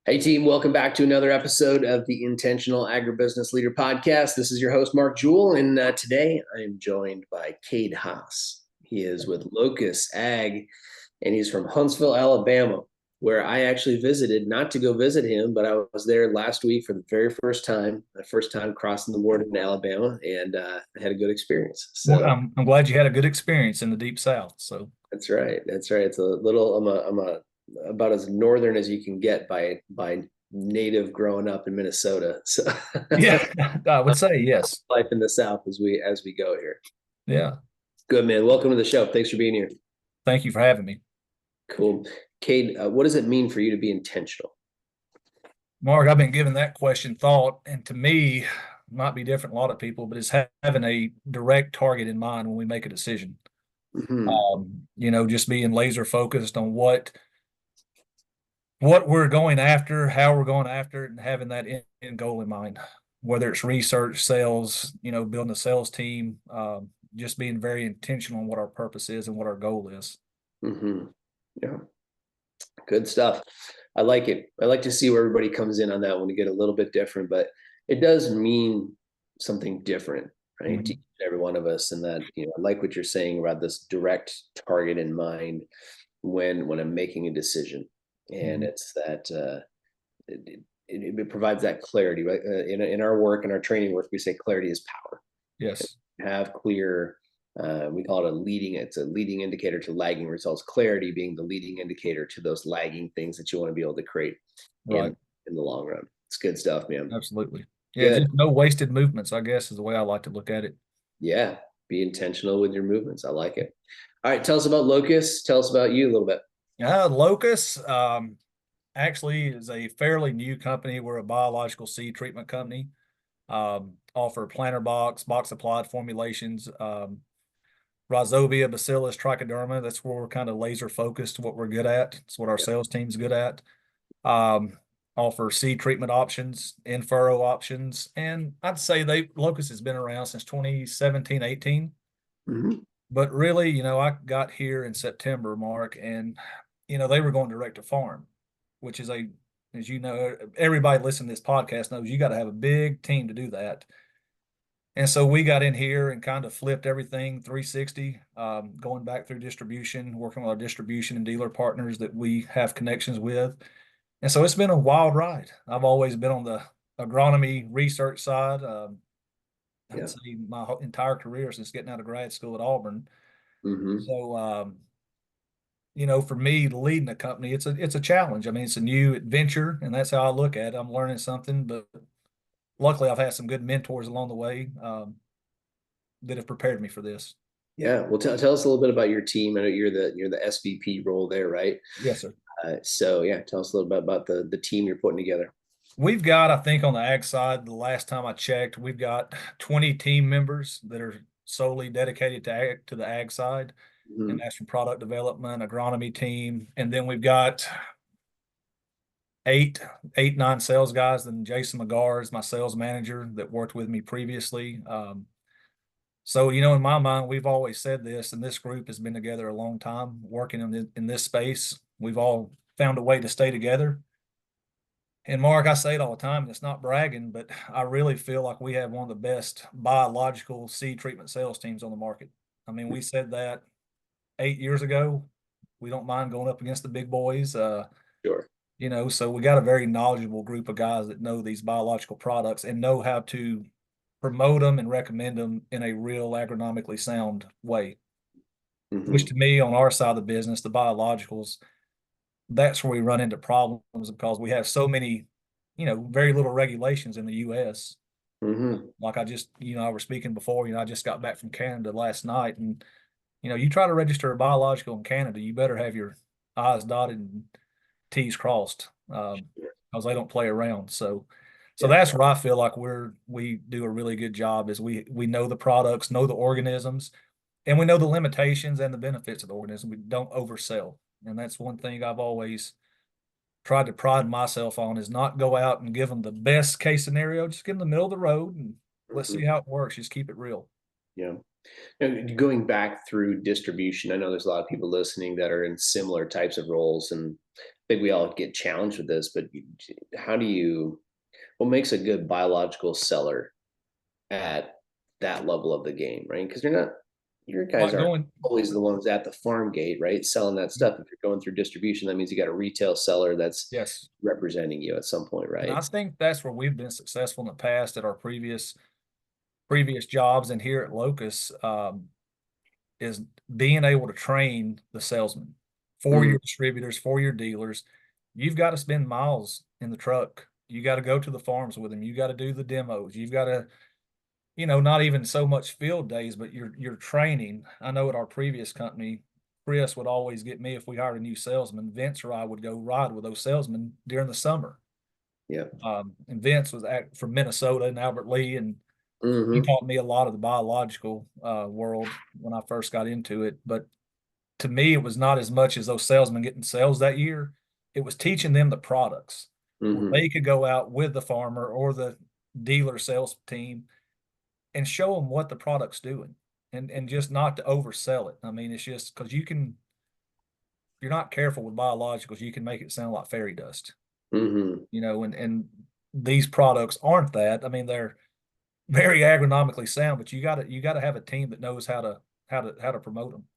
Hey team, welcome back to another episode of the Intentional Agribusiness Leader podcast. This is your host, Mark Jewell, and today I am joined by Kade Haas. He is with Locus Ag, and he's from Huntsville, Alabama, where I actually visited, not to go visit him, but I was there last week for the very first time, my first time crossing the border in Alabama, and I had a good experience. Well, So I'm glad you had a good experience in the Deep South. So that's right. That's right. It's a little. I'm a about as northern as you can get by native growing up in Minnesota. So yeah, I would say yes. life in the South as we go here. Yeah. Good man. Welcome to the show. Thanks for being here. Thank you for having me. Cool. Kade, what does it mean for you to be intentional? Mark, I've been giving that question thought, and to me, might be different a lot of people, but it's having a direct target in mind when we make a decision. Hmm. Just being laser focused on what we're going after, how we're going after it, and having that end goal in mind. Whether it's research, sales, building a sales team, just being very intentional on what our purpose is and what our goal is. Hmm. Yeah. Good stuff. I like it. I like to see where everybody comes in on that one to get a little bit different, but it does mean something different, right? To each Mhm. and every one of us. And that, I like what you're saying about this direct target in mind when I'm making a decision. And Mhm. it's that it provides that clarity, right? In our work, in our training work, we say clarity is power. Yes. Have clear, we call it it's a leading indicator to lagging results. Clarity being the leading indicator to those lagging things that you want to be able to create in Right. in the long run. It's good stuff, man. Absolutely. Yeah, Good. just no wasted movements, I guess, is the way I like to look at it. Yeah. Be intentional with your movements. I like it. All right. Tell us about Locus. Tell us about you a little bit. Locus actually is a fairly new company. We're a biological seed treatment company. Offer planter box applied formulations, Rhizobia, Bacillus, Trichoderma. That's where we're kind of laser focused, what we're good at. It's what our Yeah. sales team's good at. Um, Offer seed treatment options, in furrow options, and I'd say Locus has been around since 2017, 18. Hmm. But really, I got here in September, Mark, and they were going direct to farm, which is as you know, everybody listening to this podcast knows you got to have a big team to do that. And so we got in here and kind of flipped everything 360, going back through distribution, working with our distribution and dealer partners that we have connections with. And so it's been a wild ride. I've always been on the agronomy research side. I'd Yeah. say my entire career since getting out of grad school at Auburn. Hmm. So, for me, leading a company, it's a challenge. I mean, it's a new adventure, and that's how I look at it. I'm learning something, but luckily, I've had some good mentors along the way that have prepared me for this. Yeah. Well, tell us a little bit about your team. I know you're the SVP role there, right? Yes, sir. So yeah, tell us a little bit about the team you're putting together. We've got, I think, on the ag side, the last time I checked, we've got 20 team members that are solely dedicated to the ag side, and Hmm. that's from product development, agronomy team, and then we've got eight, eight, nine sales guys. Then Jason McGar is my sales manager that worked with me previously. So, in my mind, we've always said this, and this group has been together a long time working in this space. We've all found a way to stay together. And Mark, I say it all the time, and it's not bragging, but I really feel like we have one of the best biological seed treatment sales teams on the market. I mean, we said that 8 years ago. We don't mind going up against the big boys. Sure. So we got a very knowledgeable group of guys that know these biological products and know how to promote them and recommend them in a real agronomically sound way. Which Hmm. to me, on our side of the business, the biologicals, that's where we run into problems because we have so many, very little regulations in the U.S. Hmm. Like I was speaking before, I just got back from Canada last night, and you try to register a biological in Canada, you better have your I's dotted and T's crossed, because they don't play around. So Yeah. that's where I feel like we do a really good job is we know the products, know the organisms, and we know the limitations and the benefits of the organism. We don't oversell, and that's one thing I've always tried to pride myself on is not go out and give them the best case scenario. Just give them the middle of the road and let's Hmm. see how it works. Just keep it real. Yeah. And going back through distribution, I know there's a lot of people listening that are in similar types of roles, and think we all get challenged with this, but how do you, what makes a good biological seller at that level of the game, right? Because you're not, your guys Like aren't going, always the ones at the farm gate, right? Selling that stuff. If you're going through distribution, that means you got a retail seller that's yes. representing you at some point, And I right? think that's where we've been successful in the past at our previous jobs and here at Locus, is being able to train the salesman for Mm, your distributors, for your dealers. You've got to spend miles in the truck. You got to go to the farms with them. You got to do the demos. You've got to, not even so much field days, but you're training. I know at our previous company, Chris would always get me if we hired a new salesman. Vince or I would go ride with those salesmen during the summer. yeah. And Vince was from Minnesota and Albert Lee, and he Hmm. taught me a lot of the biological world when I first got into it. But to me, it was not as much as those salesmen getting sales that year. It was teaching them the products where Hmm. they could go out with the farmer or the dealer sales team and show them what the product's doing, and just not to oversell it. I mean, it's just because if you're not careful with biologicals, you can make it sound like fairy dust, Hmm. and these products aren't that. I mean, they're very agronomically sound, but you gotta have a team that knows how to promote them.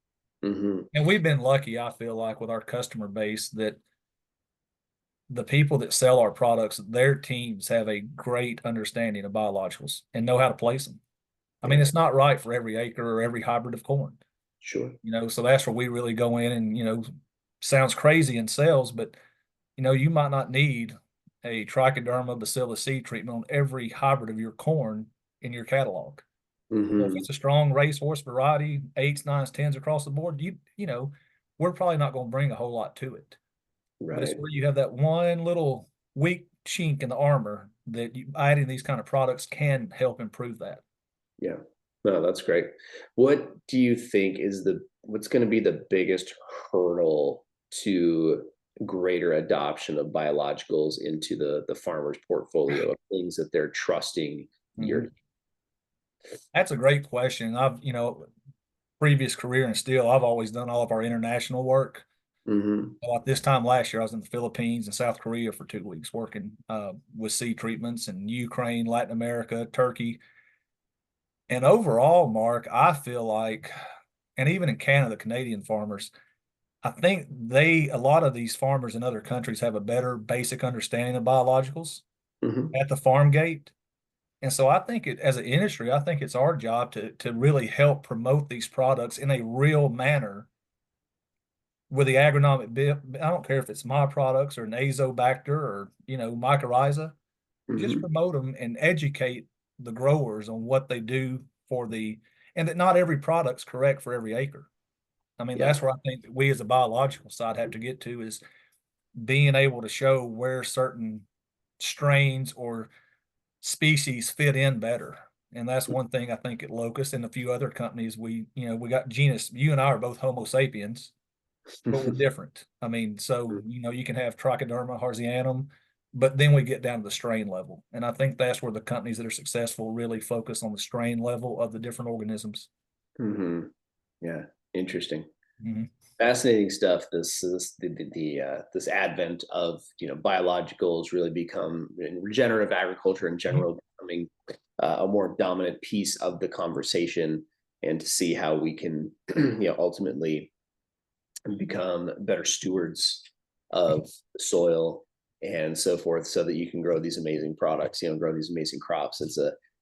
Hmm. And we've been lucky, I feel like, with our customer base that the people that sell our products, their teams have a great understanding of biologicals and know how to place them. I mean, Yeah, it's not right for every acre or every hybrid of corn, sure. so that's where we really go in and, sounds crazy in sales, but you might not need a trichoderma bacillus seed treatment on every hybrid of your corn in your catalog. If Hmm. it's a strong racehorse variety, eights, nines, tens across the board, we're probably not going to bring a whole lot to it. But it's Right. where you have that one little weak chink in the armor that adding these kind of products can help improve that. Yeah. No, that's great. What do you think is what's going to be the biggest hurdle to greater adoption of biologicals into the farmer's portfolio of things that they're trusting your. Mhm. That's a great question. Previous career in steel, I've always done all of our international work. Hmm. Like this time last year, I was in the Philippines and South Korea for 2 weeks working with seed treatments in Ukraine, Latin America, Turkey. And overall, Mark, I feel like, and even in Canada, Canadian farmers, I think a lot of these farmers in other countries have a better basic understanding of biologicals Hmm. at the farm gate. And so I think as an industry, I think it's our job to really help promote these products in a real manner with the agronomic bit. I don't care if it's my products or an azobacter or, mycorrhiza, just Hmm. promote them and educate the growers on what they do and that not every product's correct for every acre. I mean, Yeah. that's where I think that we as a biological side have to get to is being able to show where certain strains or species fit in better. And that's one thing I think at Locust and a few other companies, we got genus, you and I are both Homo sapiens, but we're different. I mean, so, you can have Trichoderma harzianum, but then we get down to the strain level. And I think that's where the companies that are successful really focus on the strain level of the different organisms. Hmm. Yeah. Interesting. Mhm. Fascinating stuff. This advent of biologicals really become, and regenerative agriculture in Mhm. general becoming a more dominant piece of the conversation, and to see how we can ultimately become better stewards of the soil and so forth, so that you can grow these amazing products, grow these amazing crops.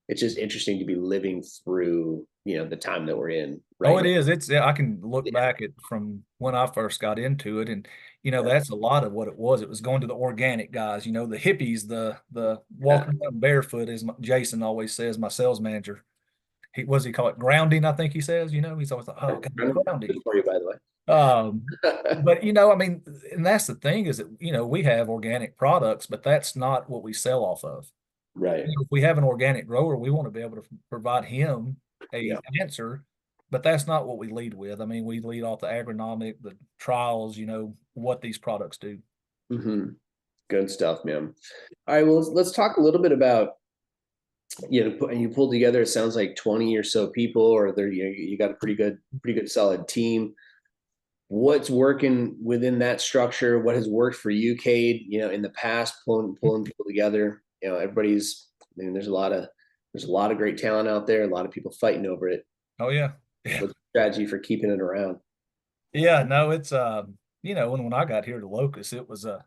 It's just interesting to be living through the time that we're in Oh, right it now. is. Yeah, I can look Yeah. back at from when I first got into it, and Yeah. that's a lot of what it was. It was going to the organic guys, the hippies, the Yeah. walking around barefoot, as Jason always says, my sales manager. He call it grounding? I think he says. He's always like, oh, can we Good grounding? for you, by the Um, way. but I mean, and that's the thing is that we have organic products, but that's not what we sell off of. Right. If we have an organic grower, we want to be able to provide him Yeah. a answer, but that's not what we lead with. I mean, we lead off the agronomic, the trials, what these products do. Hmm. Good stuff, man. All right. Well, let's talk a little bit about, you pulled together, it sounds like 20 or so people, or there, you got a pretty good solid team. what's working within that structure? What has worked for you, Cade? In the past, pulling people together. Everybody's. I mean, there's a lot of great talent out there. A lot of people fighting over it. Oh yeah. Yeah. What's the strategy for keeping it around? Yeah, no, it's when I got here to Locus, it was a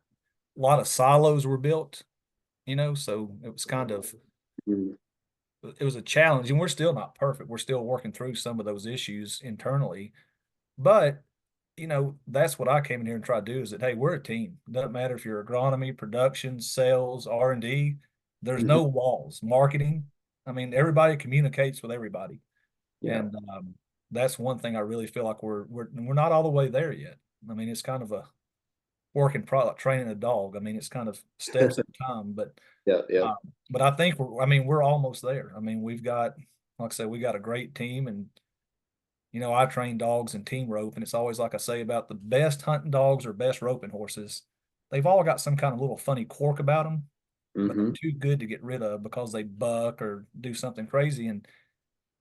lot of silos were built, so it was kind of Mhm. it was a challenge, and we're still not perfect. We're still working through some of those issues internally. But, that's what I came in here and tried to do is that, hey, we're a team. Doesn't matter if you're agronomy, production, sales, R&D, there's Mhm. no walls. Marketing, I mean, everybody communicates with everybody. Yeah. And that's one thing I really feel like we're not all the way there yet. I mean, it's kind of a work in progress, training a dog. I mean, it's kind of steps at a time, Yeah. Yeah. um, but I think we're almost there. I mean, we've got, like I said, we got a great team, and I train dogs in team rope, and it's always like I say about the best hunting dogs or best roping horses. They've all got some kind of little funny quirk about them, but they're Hmm. too good to get rid of because they buck or do something crazy. And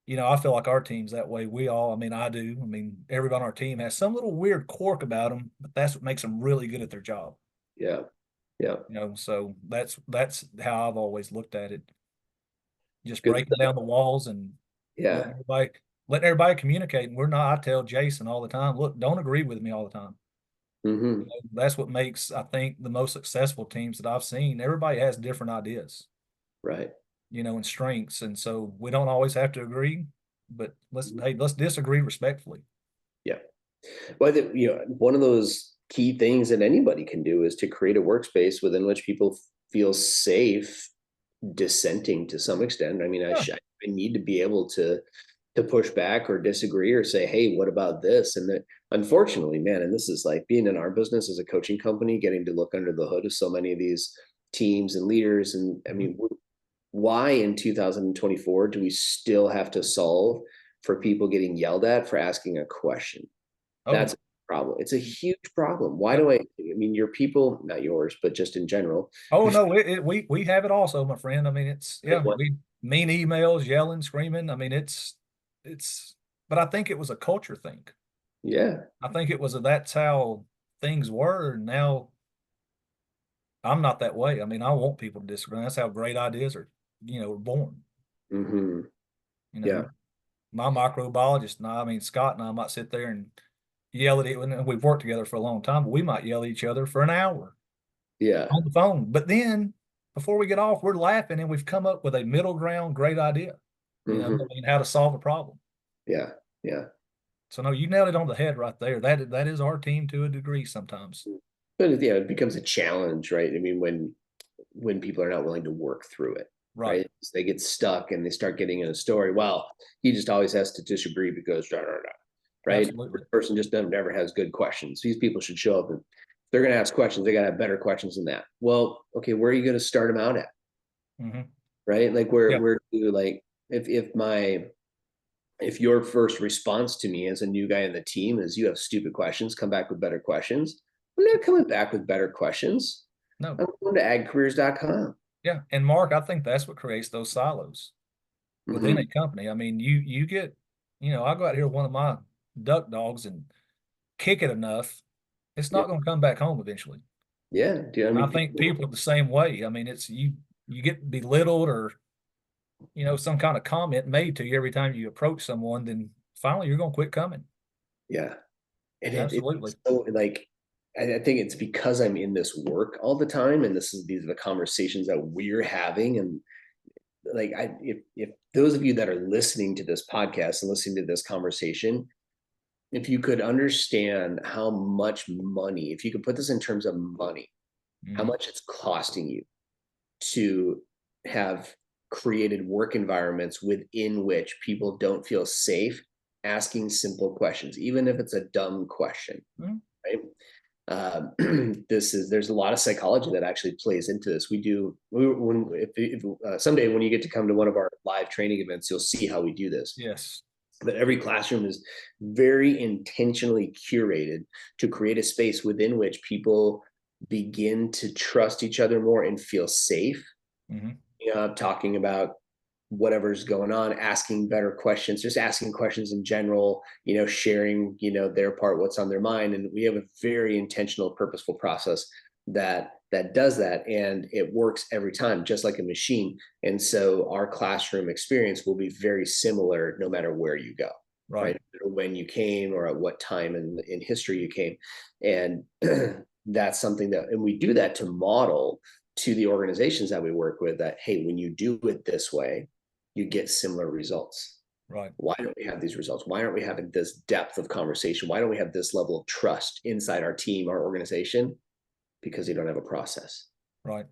I feel like our team's that way. I mean, I do. I mean, everybody on our team has some little weird quirk about them, but that's what makes them really good at their job. Yeah. Yeah. So that's how I've always looked at it. Just Good breaking stuff. down the walls and letting Yeah. everybody letting everybody communicate. And we're not. I tell Jason all the time, look, don't agree with me all the time. Hmm. That's what makes, I think, the most successful teams that I've seen. Everybody has different ideas, Right. and strengths, and so we don't always have to agree. But let's disagree respectfully. Yeah. Well, one of those key things that anybody can do is to create a workspace within which people feel safe dissenting to some extent. I mean, Yeah. I need to be able to push back or disagree or say, hey, what about this? And that, unfortunately, man, and this is like being in our business as a coaching company, getting to look under the hood of so many of these teams and leaders. And I Mhm. mean, why in 2024 do we still have to solve for people getting yelled at for asking a question? Oh yeah. That's a problem. It's a huge problem. Why Yep. do I mean, your people, not yours, but just in general, Oh no, we have it also, my friend. I mean, it's right? yeah, we mean emails, yelling, screaming. I mean, it's, but I think it was a culture thing. Yeah. I think it was that's how things were. And now I'm not that way. I mean, I want people to disagree. That's how great ideas are, born. Hmm. You Yeah. know, my microbiologist and I mean, Scott and I might sit there and yell at it. And we've worked together for a long time, but we might yell at each other for an hour Yeah. on the phone. But then before we get off, we're laughing and we've come up with a middle ground, great idea, Hmm. I mean, how to solve a problem. Yeah. Yeah. So no, you nailed it on the head right there. That is our team to a degree sometimes. But yeah, it becomes a challenge, right? I mean, when people are not willing to work through it, Right. right? So they get stuck and they start getting in a story. Well, he just always has to disagree because da, da, da, right? Absolutely. The person just never has good questions. These people should show up and if they're going to ask questions. They got to have better questions than that. Well, okay, where are you going to start them out at? Hmm. Right? Like Yeah. where do you like if your first response to me as a new guy in the team is you have stupid questions, come back with better questions. I'm not coming back with better questions. No. I'm going to agcareers.com. Yeah. And Mark, I think that's what creates those silos within a Mm-hmm. company. I mean, you get, I go out here with one of my duck dogs and kick it enough, it's Yeah. not going to come back home eventually. Yeah. I And I mean, think people, people are the same way. I mean, it's you get belittled or some kind of comment made to you every time you approach someone, then finally you're going to quit coming. yeah. And Absolutely. it's so like, I think it's because I'm in this work all the time. And these are the conversations that we're having. And like, if those of you that are listening to this podcast and listening to this conversation, if you could understand how much money, if you could put this in terms of money, how Mhm. much it's costing you to have created work environments within which people don't feel safe asking simple questions, even if it's a dumb question, Mhm. right? There's a lot of psychology that actually plays into this. Someday when you get to come to one of our live training events, you'll see how we do this. Yes. But every classroom is very intentionally curated to create a space within which people begin to trust each other more and feel safe. Mhm. I'm talking about whatever's going on, asking better questions, just asking questions in general, sharing, their part, what's on their mind. And we have a very intentional, purposeful process that does that, and it works every time, just like a machine. And so our classroom experience will be very similar no matter where you go, right? Or when you came or at what time in history you came. And that's something that, and we do that to model to the organizations that we work with that, hey, when you do it this way, you get similar results. Right. Why don't we have these results? Why aren't we having this depth of conversation? Why don't we have this level of trust inside our team, our organization? Because you don't have a process. Right.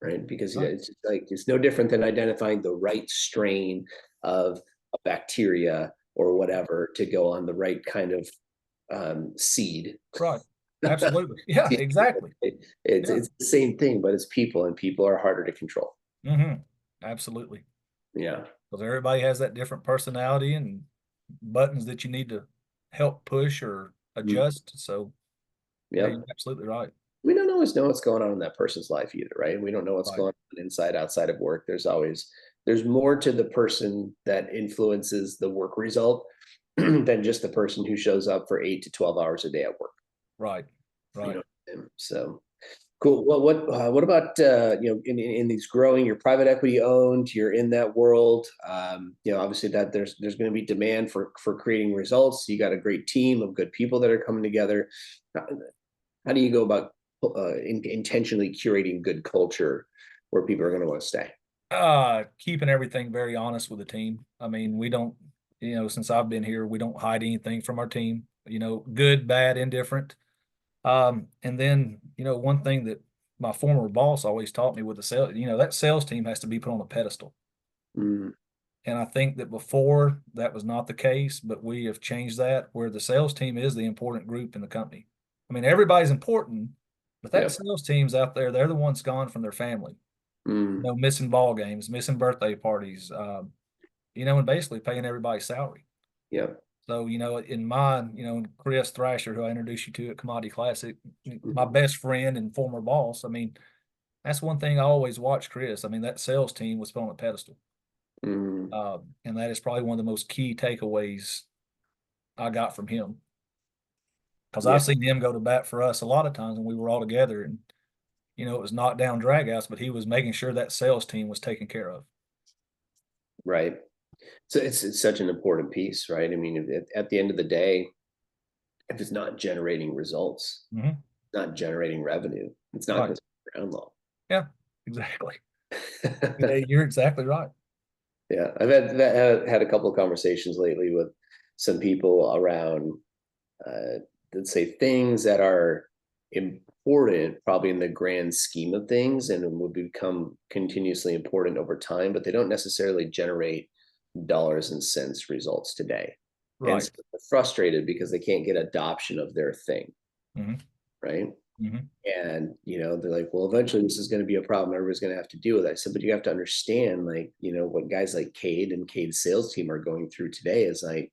Right. Because it's like, it's no different than identifying the right strain of a bacteria or whatever to go on the right kind of seed. Right. Absolutely. Yeah, exactly. It's the same thing, but it's people, and people are harder to control. Absolutely. Yeah. Because everybody has that different personality and buttons that you need to help push or adjust. So yeah, you're absolutely right. We don't always know what's going on in that person's life either, right? We don't know what's going on inside, outside of work. There's more to the person that influences the work result than just the person who shows up for 8 to 12 hours a day at work. Right. Right. So cool. Well, what about in these growing, you're private equity owned, you're in that world. Obviously that there's going to be demand for creating results. You got a great team of good people that are coming together. How do you go about intentionally curating good culture where people are going to want to stay? Keeping everything very honest with the team. I mean, we don't, since I've been here, we don't hide anything from our team, good, bad, indifferent. And then, one thing that my former boss always taught me with the sales, that sales team has to be put on a pedestal. And I think that before that was not the case, but we have changed that, where the sales team is the important group in the company. I mean, everybody's important, but that sales team's out there, they're the ones gone from their family, missing ball games, missing birthday parties, and basically paying everybody's salary. Yeah. So, in mine, Chris Thrasher, who I introduced you to at Commodity Classic, my best friend and former boss. I mean, that's one thing I always watch Chris. I mean, that sales team was put on a pedestal. And that is probably one of the most key takeaways I got from him. Because I've seen him go to bat for us a lot of times when we were all together, and it was knockdown dragouts, but he was making sure that sales team was taken care of. Right. So it's such an important piece, right? I mean, at the end of the day, if it's not generating results, not generating revenue, it's not going to stick around long. Yeah, exactly. You're exactly right. Yeah, I've had a couple of conversations lately with some people around, let's say, things that are important probably in the grand scheme of things and will become continuously important over time, but they don't necessarily generate dollars and cents results today. Right. And so they're frustrated because they can't get adoption of their thing. Right. And, they're like, well, eventually this is going to be a problem. Everybody's going to have to deal with that. I said, but you have to understand, like, what guys like Kade and Kade's sales team are going through today is like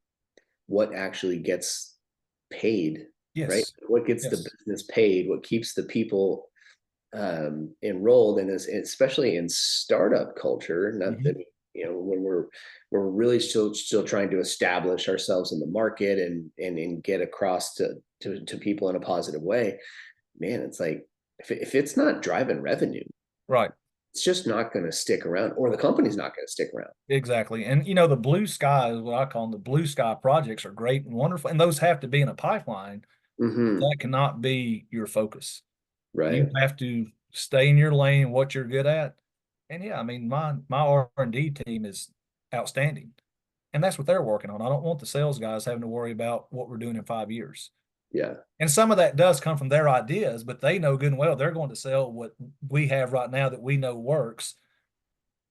what actually gets paid, right? What gets the business paid, what keeps the people enrolled, and especially in startup culture, not that, when we're really still trying to establish ourselves in the market and get across to people in a positive way, man, it's like, if it's not driving revenue, right, it's just not going to stick around, or the company's not going to stick around. Exactly. And the blue sky is what I call them. The blue sky projects are great and wonderful, and those have to be in a pipeline. That cannot be your focus. Right. You have to stay in your lane, what you're good at. And yeah, I mean, my R&D team is outstanding, and that's what they're working on. I don't want the sales guys having to worry about what we're doing in 5 years. Yeah. And some of that does come from their ideas, but they know good and well they're going to sell what we have right now that we know works.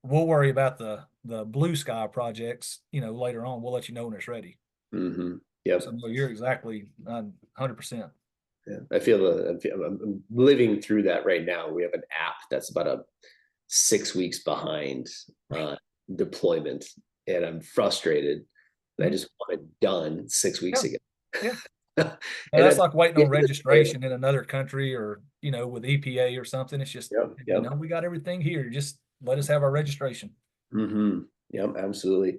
We'll worry about the blue sky projects, later on. We'll let you know when it's ready. Yep. So no, you're exactly 100%. Yeah. I'm living through that right now. We have an app that's about 6 weeks behind deployment, and I'm frustrated. And I just want it done 6 weeks ago. Yeah. And that's like waiting on registration in another country, or with EPA or something. It's just we got everything here. Just let us have our registration. Yep, absolutely.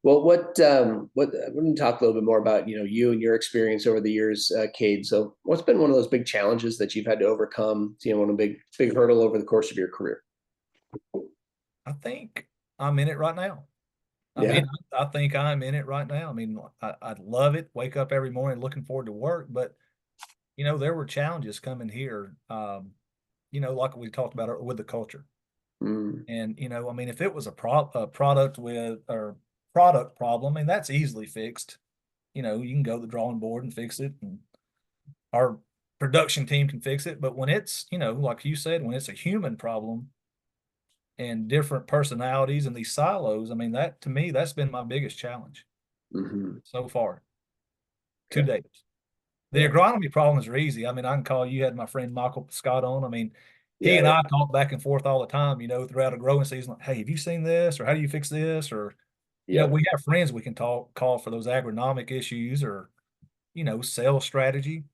Well, we're going to talk a little bit more about, you and your experience over the years, Cade. So what's been one of those big challenges that you've had to overcome, one of big hurdle over the course of your career? I think I'm in it right now. I Yeah. mean, I think I'm in it right now. I mean, I love it. Wake up every morning looking forward to work, but there were challenges coming here. Like we talked about with the culture. Mm, And I mean, if it was a product with or product problem, I mean, that's easily fixed. You can go to the drawing board and fix it, and our production team can fix it. But when it's, like you said, when it's a human problem and different personalities and these silos, I mean, that to me, that's been my biggest challenge hmm so far to Okay. date. The Yeah. agronomy problems are easy. I mean, I can call you had my friend Michael Scott on. I mean, he Yeah. and Yeah. I talk back and forth all the time, throughout a growing season. Like, hey, have you seen this? Or how do you fix this? Or, Yep. we have friends we can call for those agronomic issues or, sales strategy.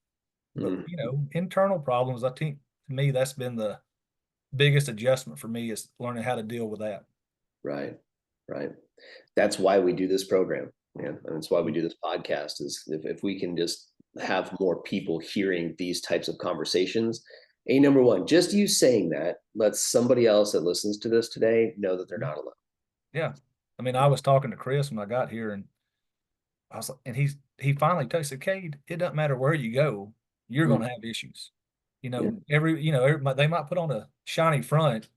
But, Mm, internal problems, I think to me, that's been the biggest adjustment for me is learning how to deal with that. right. Right. That's why we do this program. Yeah. And that's why we do this podcast is if we can just have more people hearing these types of conversations. Number one, just you saying that lets somebody else that listens to this today know that they're not alone. Yeah. I mean, I was talking to Chris when I got here and I was like, and he finally texted Cade, it doesn't matter where you go, you're Mm, going to have issues. yeah. They might put on a shiny front,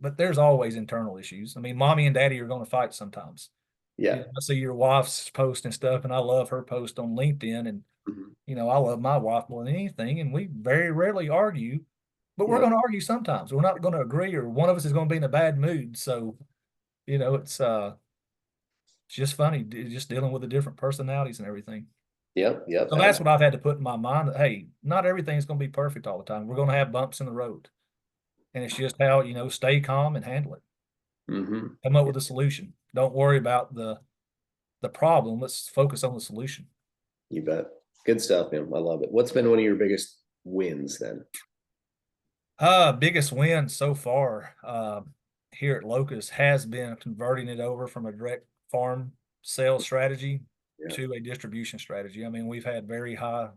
but there's always internal issues. I mean, mommy and daddy are going to fight sometimes. Yeah. I see your wife's posting stuff, and I love her post on LinkedIn, and Mhm. I love my wife more than anything, and we very rarely argue, but we're Yep. going to argue sometimes. We're not going to agree, or one of us is going to be in a bad mood. So, it's just funny, just dealing with the different personalities and everything. Yep. Yep. So that's what I've had to put in my mind that, hey, not everything's going to be perfect all the time. We're going to have bumps in the road. And it's just how, stay calm and handle it. Mm-hmm. Come up with a solution. Don't worry about the problem. Let's focus on the solution. You bet. Good stuff, man. I love it. What's been one of your biggest wins then? Biggest win so far here at Locus has been converting it over from a direct farm sales strategy Yeah. to a distribution strategy. I mean, we've had very high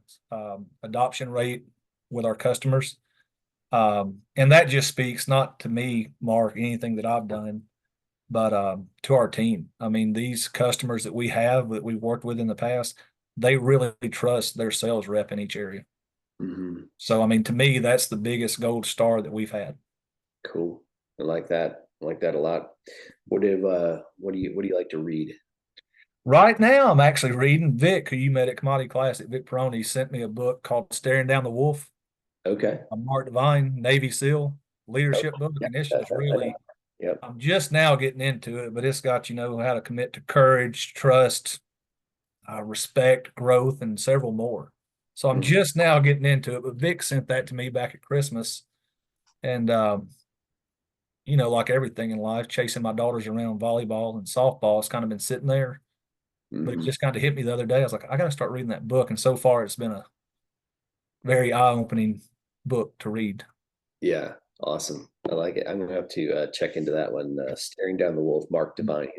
adoption rate with our customers. And that just speaks not to me, Mark, anything that I've done, but to our team. I mean, these customers that we have that we've worked with in the past, they really trust their sales rep in each area. Mm-hmm. So, I mean, to me, that's the biggest gold star that we've had. Cool. I like that. I like that a lot. What do you like to read? Right now, I'm actually reading Vic, who you met at Commodity Classic. Vic Peroni sent me a book called Staring Down the Wolf. Okay. Mark Devine, Navy SEAL Oh, leadership book, yeah. and it's just really Yep. I'm just now getting into it, but it's got, how to commit to courage, trust, respect, growth, and several more. So I'm Mhm. just now getting into it. But Vic sent that to me back at Christmas. And, like everything in life, chasing my daughters around volleyball and softball has kind of been sitting there. But it Mhm. just kind of hit me the other day. I was like, I got to start reading that book. And so far, it's been a very eye opening book to read. Yeah. Awesome. I like it. I'm gonna have to check into that one. Staring Down the Wolf, Mark Devine.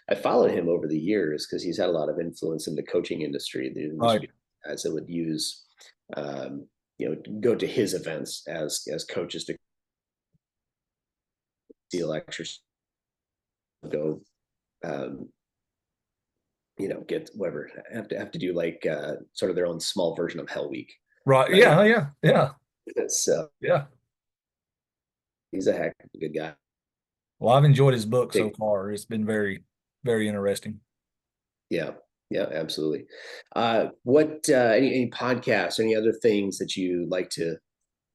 I followed him over the years because he's had a lot of influence in the coaching industry. The Right. industry as it would use, go to his events as coaches to see lectures, go, um, get whatever have to do like sort of their own small version of Hell Week, Right. right? Yeah. Yeah. Yeah. So Yeah. he's a heck of a good guy. Well, I've enjoyed his book so Big, far. It's been very, very interesting. yeah, yeah, absolutely. What any podcasts, any other things that you like to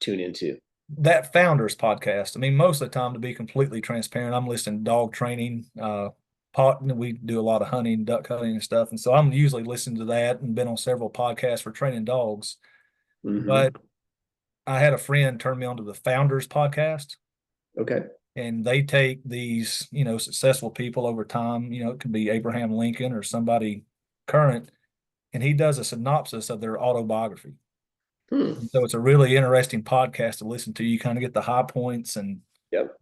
tune into? That Founders podcast. I mean, most of the time, to be completely transparent, I'm listening to dog training. We do a lot of hunting, duck hunting, and stuff, and so I'm usually listening to that and been on several podcasts for training dogs. Hmm. But I had a friend turn me on to the Founders podcast, Okay. and they take these, successful people over time. It could be Abraham Lincoln or somebody current, and he does a synopsis of their autobiography. Hmm. And so it's a really interesting podcast to listen to. You kind of get the high points and Yep.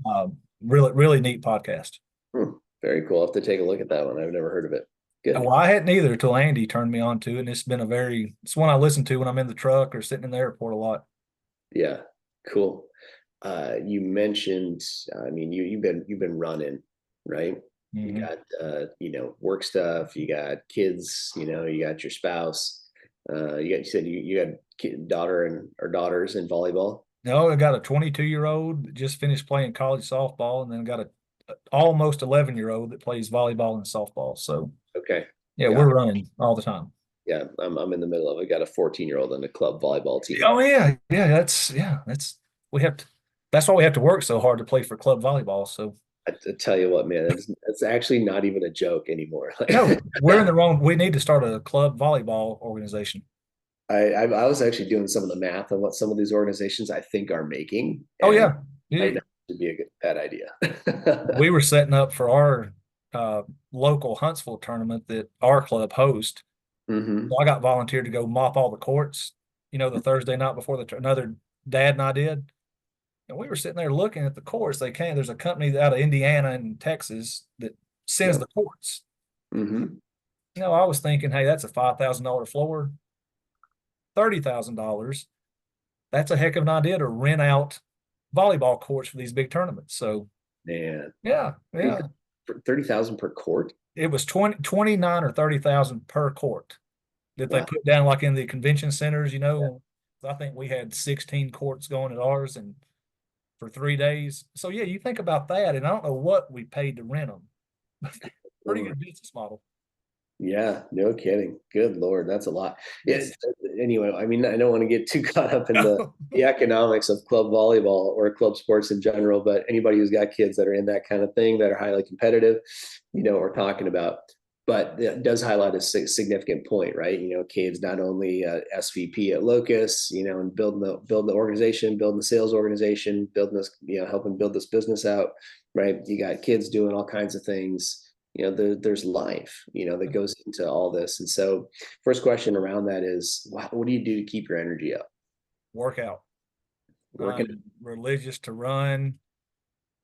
really, really neat podcast. Hmm. Very cool. I'll have to take a look at that one. I've never heard of it. Good. Well, I hadn't either till Andy turned me on to it, and it's one I listen to when I'm in the truck or sitting in the airport a lot. Yeah, cool. You mentioned, I mean, you've been running, right? You Mhm. got work stuff, you got kids, you got your spouse, you said you got daughter and or daughters in volleyball. No, I got a 22-year-old that just finished playing college softball, and then got a almost 11-year-old that plays volleyball and softball. So Okay, yeah, got we're it. running all the time. Yeah, I'm in the middle of it. I got a 14-year-old on the club volleyball team. Oh that's we have to. That's why we have to work so hard to play for club volleybball. So I tell you what, man, it's actually not even a joke anymore. no, we're in the wrong. We need to start a club volleyball organization. I was actually doing some of the math on what some of these organizations I think are making, Oh and yeah, I yeah. know it would be a bad idea. We were setting up for our local Huntsville tournament that our club hosts. Hmm. So I got volunteered to go mop all the courts. The Thursday night before another dad and I did, and we were sitting there looking at the courts. There's a company out of Indiana and Texas that sends Yeah. the courts. Hmm. I was thinking, hey, that's a $5,000 floor, $30,000. That's a heck of an idea to rent out volleyball courts for these big tournaments. So Man, yeah, yeah. 30,000 per court. It was 29 or 30,000 per court that they Wow. put down like in the convention centers, Yeah. I think we had 16 courts going at ours and for 3 days. So yeah, you think about that, and I don't know what we paid to rent them. Pretty Lord. good business model. Yeah, no kidding. Good Lord, that's a lot. Yeah. Yes. Anyway, I mean, I don't want to get too caught up in the economics of club volleyball or club sports in general, but anybody who's got kids that are in that kind of thing that are highly competitive, we're talking about. But it does highlight a significant point, right? Cade's not only SVP at Locus, and building the organization, building the sales organization, building this, helping build this business out, right? You got kids doing all kinds of things. There's life, that goes into all this. And so first question around that is, what do you do to keep your energy up? Workout. Working. I'm religious to run.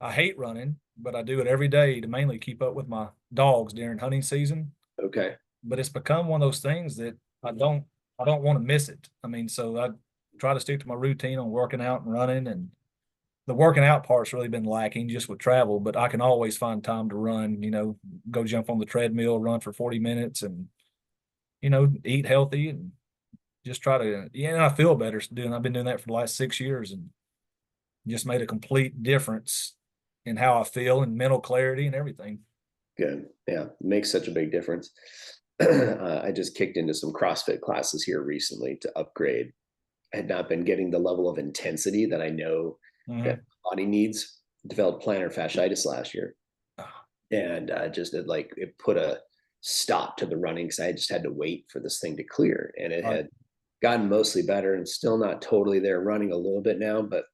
I hate running, but I do it every day to mainly keep up with my dogs during hunting season. Okay. But it's become one of those things that I don't want to miss it. I mean, so I try to stick to my routine on working out and running, and the working out part's really been lacking just with travel, but I can always find time to run, go jump on the treadmill, run for 40 minutes and, eat healthy and just try to, and I feel better I've been doing that for the last 6 years and just made a complete difference in how I feel and mental clarity and everything. Good. Yeah. Makes such a big difference. I just kicked into some CrossFit classes here recently to upgrade. I had not been getting the level of intensity that I know that Mhm. my body needs. Developed plantar fasciitis last year, and just it put a stop to the running because I just had to wait for this thing to clear, and it Right. had gotten mostly better and still not totally there. Running a little bit now, but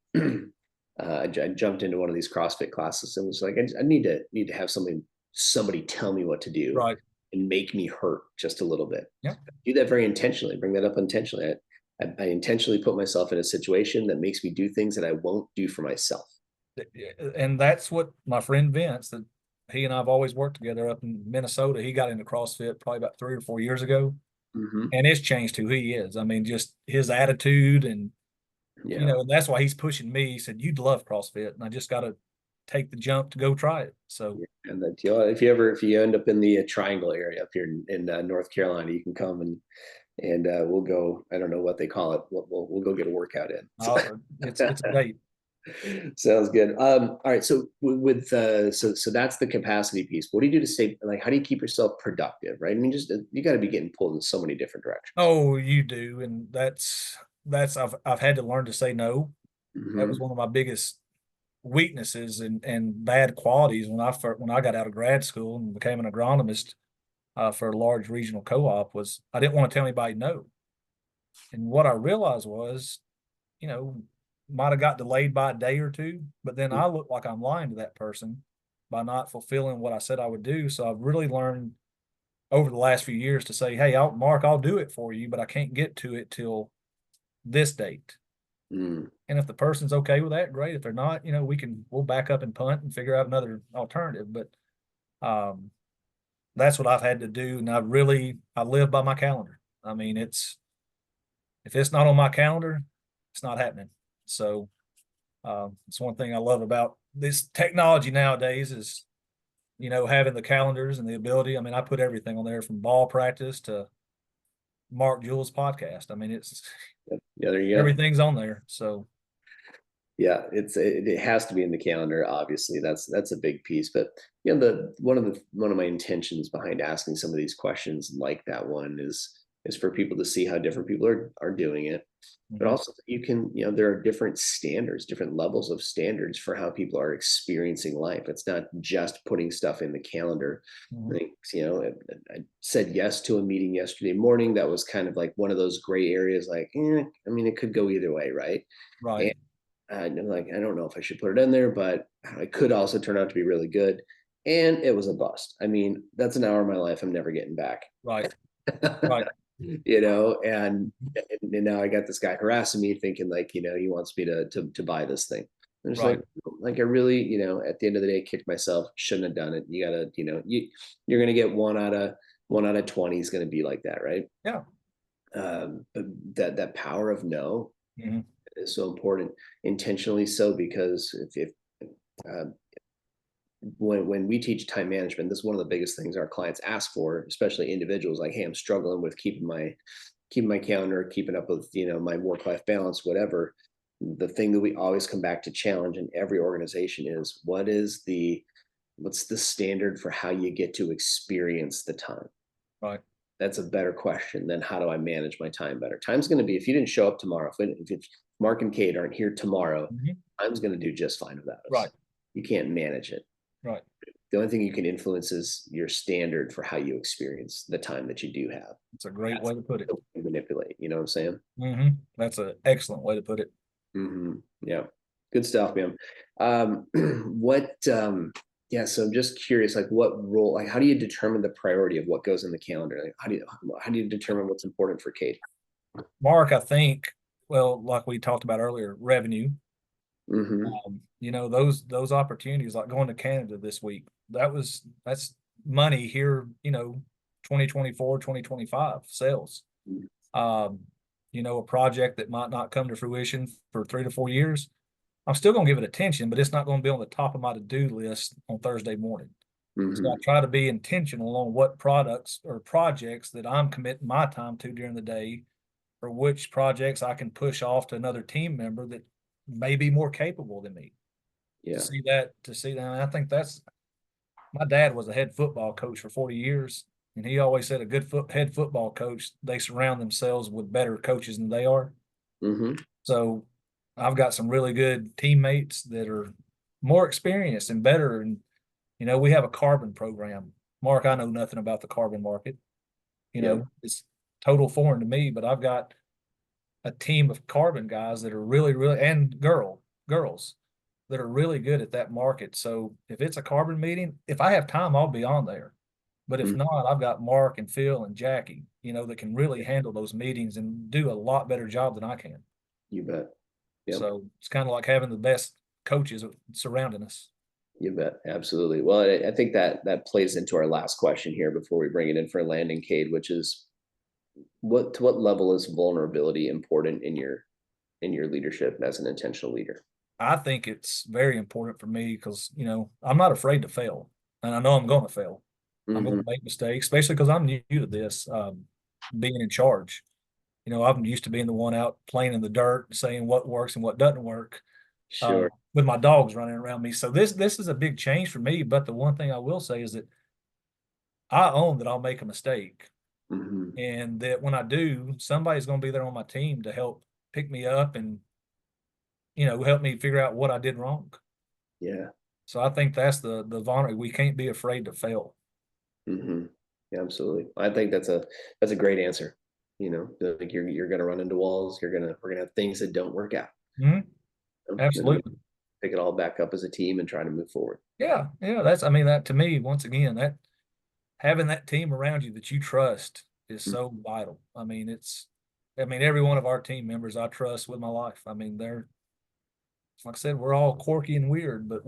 I jumped into one of these CrossFit classes and was like, I need to have somebody tell me what to do Right. and make me hurt just a little bit. Yeah. Do that very intentionally. Bring that up intentionally. I intentionally put myself in a situation that makes me do things that I won't do for myself. And that's what my friend Vince, that he and I've always worked together up in Minnesota. He got into CrossFit probably about 3 or 4 years ago, Mm-hmm. and it's changed who he is. I mean, just his attitude, and Yeah. and that's why he's pushing me. He said, "You'd love CrossFit," and I just got to take the jump to go try it. So, And that if you end up in the Triangle area up here in North Carolina, you can come and we'll go. I don't know what they call it. We'll go get a workout in. it's a date. Sounds good. All right. So so that's the capacity piece. What do you do to stay like? How do you keep yourself productive? Right. I mean, just you got to be getting pulled in so many different directions. Oh, you do, and that's I've had to learn to say no. That was Hmm. one of my biggest weaknesses and bad qualities when I got out of grad school and became an agronomist for a large regional co-op. Was I didn't want to tell anybody no. And what I realized was, you know, might have got delayed by a day or two, but then I look like I'm lying to that person by not fulfilling what I said I would do. So I've really learned over the last few years to say, hey, Mark, I'll do it for you, but I can't get to it till this date. Mm. And if the person's okay with that, great. If they're not, we'll back up and punt and figure out another alternative. But That's what I've had to do. And I live by my calendar. I mean, if it's not on my calendar, it's not happening. So it's one thing I love about this technology nowadays is, having the calendars and the ability. I mean, I put everything on there from ball practice to Mark Jewell's podcast. I mean, it's Yeah, there you go. everything's on there. So Yeah, it has to be in the calendar. Obviously, that's a big piece. But the one of my intentions behind asking some of these questions like that one is for people to see how different people are doing it, but also you can there are different standards, different levels of standards for how people are experiencing life. It's not just putting stuff in the calendar. I think I said yes to a meeting yesterday morning that was kind of like one of those gray areas. Like, I mean, it could go either way, right? right, And I'm like, I don't know if I should put it in there, but it could also turn out to be really good. And it was a bust. I mean, that's an hour of my life I'm never getting back. right, right, And now I got this guy harassing me, thinking like, he wants me to buy this thing. I'm just right, like I really, at the end of the day, kicked myself. Shouldn't have done it. You gotta, you're gonna get one out of 20 is gonna be like that, right? yeah, But that power of no hmm is so important, intentionally so, because if uh, when we teach time management, this is one of the biggest things our clients ask for, especially individuals. Like, hey, I'm struggling with keeping my calendar, keeping up with my work life balance, whatever. The thing that we always come back to challenge in every organization is what's the standard for how you get to experience the time. right, That's a better question than how do I manage my time better. Time's going to be, if you didn't show up tomorrow, if Mark and Kate aren't here tomorrow, hmm time's going to do just fine without right, us. You can't manage it. right. The only thing you can influence is your standard for how you experience the time that you do have. It's a great That's way to put it. manipulate. You know what I'm saying? That's an excellent way to put it. Yeah, good stuff, man. What? Yeah. So I'm just curious, like, what role? Like, how do you determine the priority of what goes in the calendar? Like, how do you determine what's important for Kate? Mark, I think, well, like we talked about earlier, revenue. Mm-hmm. Those opportunities like going to Canada this week, that's money here, 2024, 2025 sales. Um, a project that might not come to fruition for 3 to 4 years, I'm still going to give it attention, but it's not going to be on the top of my to-do list on Thursday morning. So I Mm-hmm. try to be intentional on what products or projects that I'm committing my time to during the day, or which projects I can push off to another team member that may be more capable than me. Yeah. To see that, and I think that's my dad was a head football coach for 40 years, and he always said a good head football coach, they surround themselves with better coaches than they are. Mm-hmm. So I've got some really good teammates that are more experienced and better. And, we have a carbon program. Mark, I know nothing about the carbon market. Yep. It's total foreign to me, but I've got a team of carbon guys that are really, really, and girls that are really good at that market. So if it's a carbon meeting, if I have time, I'll be on there. But if Mm-hmm. not, I've got Mark and Phil and Jackie, that can really handle those meetings and do a lot better job than I can. You bet. Yep. So it's kind of like having the best coaches surrounding us. You bet. Absolutely. Well, I think that plays into our last question here before we bring it in for a landing, Cade, which is to what level is vulnerability important in your leadership as an intentional leader? I think it's very important for me because, I'm not afraid to fail. And I know I'm going to fail. I'm going Mm-hmm. to make mistakes, especially because I'm new to this, being in charge. I'm used to being the one out playing in the dirt, saying what works and what doesn't work, Sure. with my dogs running around me. So this is a big change for me. But the one thing I will say is that I own that I'll make a mistake, Mm-hmm. and that when I do, somebody's going to be there on my team to help pick me up and help me figure out what I did wrong. Yeah. So I think that's the vulnerability. We can't be afraid to fail. Mm-hmm. Yeah, absolutely. I think that's a great answer. Like you're gonna run into walls. We're gonna have things that don't work out. Mhm. Then we Absolutely. pick it all back up as a team and try to move forward. Yeah, yeah. I mean, that to me, once again, that having that team around you that you trust is Mm. so vital. I mean, every one of our team members I trust with my life. I mean, they're like I said, we're all quirky and weird, but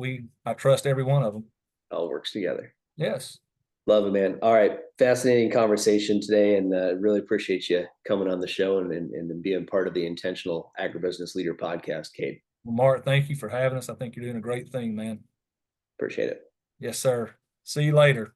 I trust every one of them. It all works together. Yes. Love it, man. All right. Fascinating conversation today, and really appreciate you coming on the show and being part of the Intentional Agribusiness Leader podcast, Kate. Well, Mark, thank you for having us. I think you're doing a great thing, man. Appreciate it. Yes, sir. See you later.